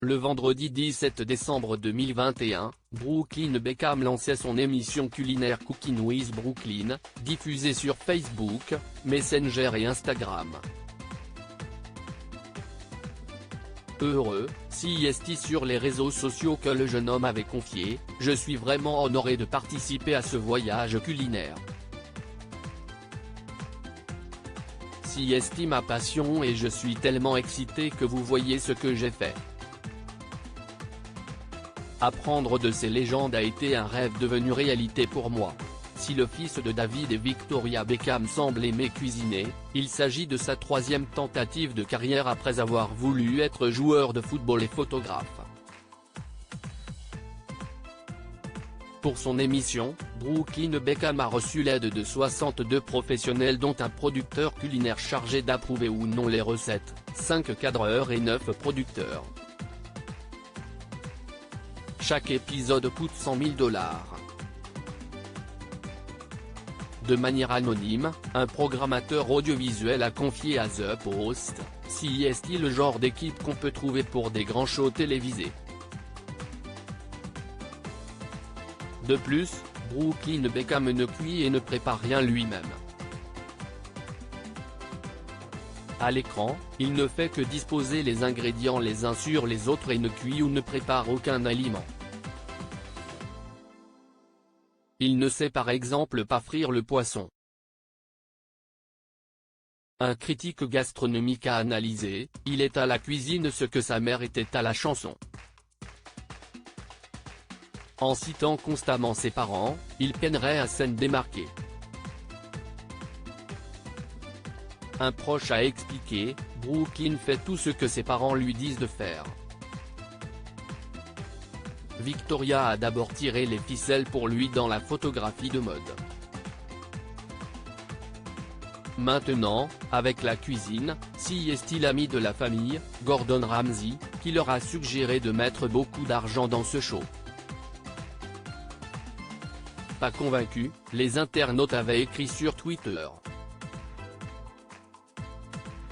Le vendredi 17 décembre 2021, Brooklyn Beckham lançait son émission culinaire Cooking with Brooklyn, diffusée sur Facebook, Messenger et Instagram. Heureux, CST sur les réseaux sociaux que le jeune homme avait confié, « Je suis vraiment honoré de participer à ce voyage culinaire. CST ma passion et je suis tellement excité que vous voyez ce que j'ai fait. Apprendre de ces légendes a été un rêve devenu réalité pour moi. Si le fils de David et Victoria Beckham semble aimer cuisiner, il s'agit de sa troisième tentative de carrière après avoir voulu être joueur de football et photographe. Pour son émission, Brooklyn Beckham a reçu l'aide de 62 professionnels dont un producteur culinaire chargé d'approuver ou non les recettes, 5 cadreurs et 9 producteurs. Chaque épisode coûte $100 000. De manière anonyme, un programmateur audiovisuel a confié à The Post, « CST le genre d'équipe qu'on peut trouver pour des grands shows télévisés. » De plus, Brooklyn Beckham ne cuit et ne prépare rien lui-même. À l'écran, il ne fait que disposer les ingrédients les uns sur les autres et ne cuit ou ne prépare aucun aliment. Il ne sait par exemple pas frire le poisson. Un critique gastronomique a analysé, « Il est à la cuisine ce que sa mère était à la chanson ». En citant constamment ses parents, il peinerait à s'en démarquer. Un proche a expliqué, « Brooklyn fait tout ce que ses parents lui disent de faire. Victoria a d'abord tiré les ficelles pour lui dans la photographie de mode. Maintenant, avec la cuisine, CST l'ami de la famille, Gordon Ramsay, qui leur a suggéré de mettre beaucoup d'argent dans ce show. » Pas convaincu, les internautes avaient écrit sur Twitter.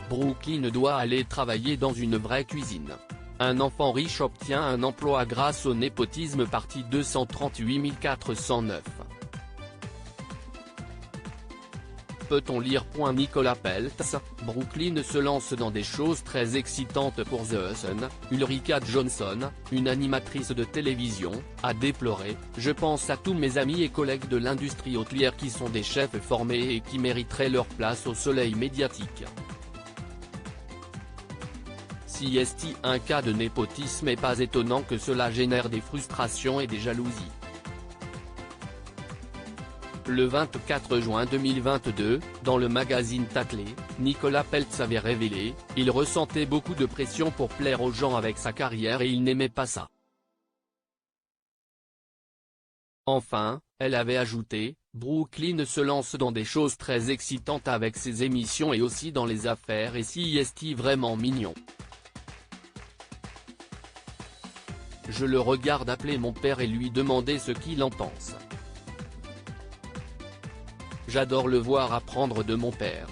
Brooklyn doit aller travailler dans une vraie cuisine. Un enfant riche obtient un emploi grâce au népotisme partie 238 409. Peut-on lire ? Nicolas Peltz, Brooklyn se lance dans des choses très excitantes pour The Sun. Ulrika Johnson, une animatrice de télévision, a déploré, « Je pense à tous mes amis et collègues de l'industrie hôtelière qui sont des chefs formés et qui mériteraient leur place au soleil médiatique. CST un cas de népotisme et pas étonnant que cela génère des frustrations et des jalousies. » Le 24 juin 2022, dans le magazine Taclé, Nicolas Peltz avait révélé, « Il ressentait beaucoup de pression pour plaire aux gens avec sa carrière et il n'aimait pas ça. » Enfin, elle avait ajouté, « Brooklyn se lance dans des choses très excitantes avec ses émissions et aussi dans les affaires et CST vraiment mignon. Je le regarde appeler mon père et lui demander ce qu'il en pense. J'adore le voir apprendre de mon père. »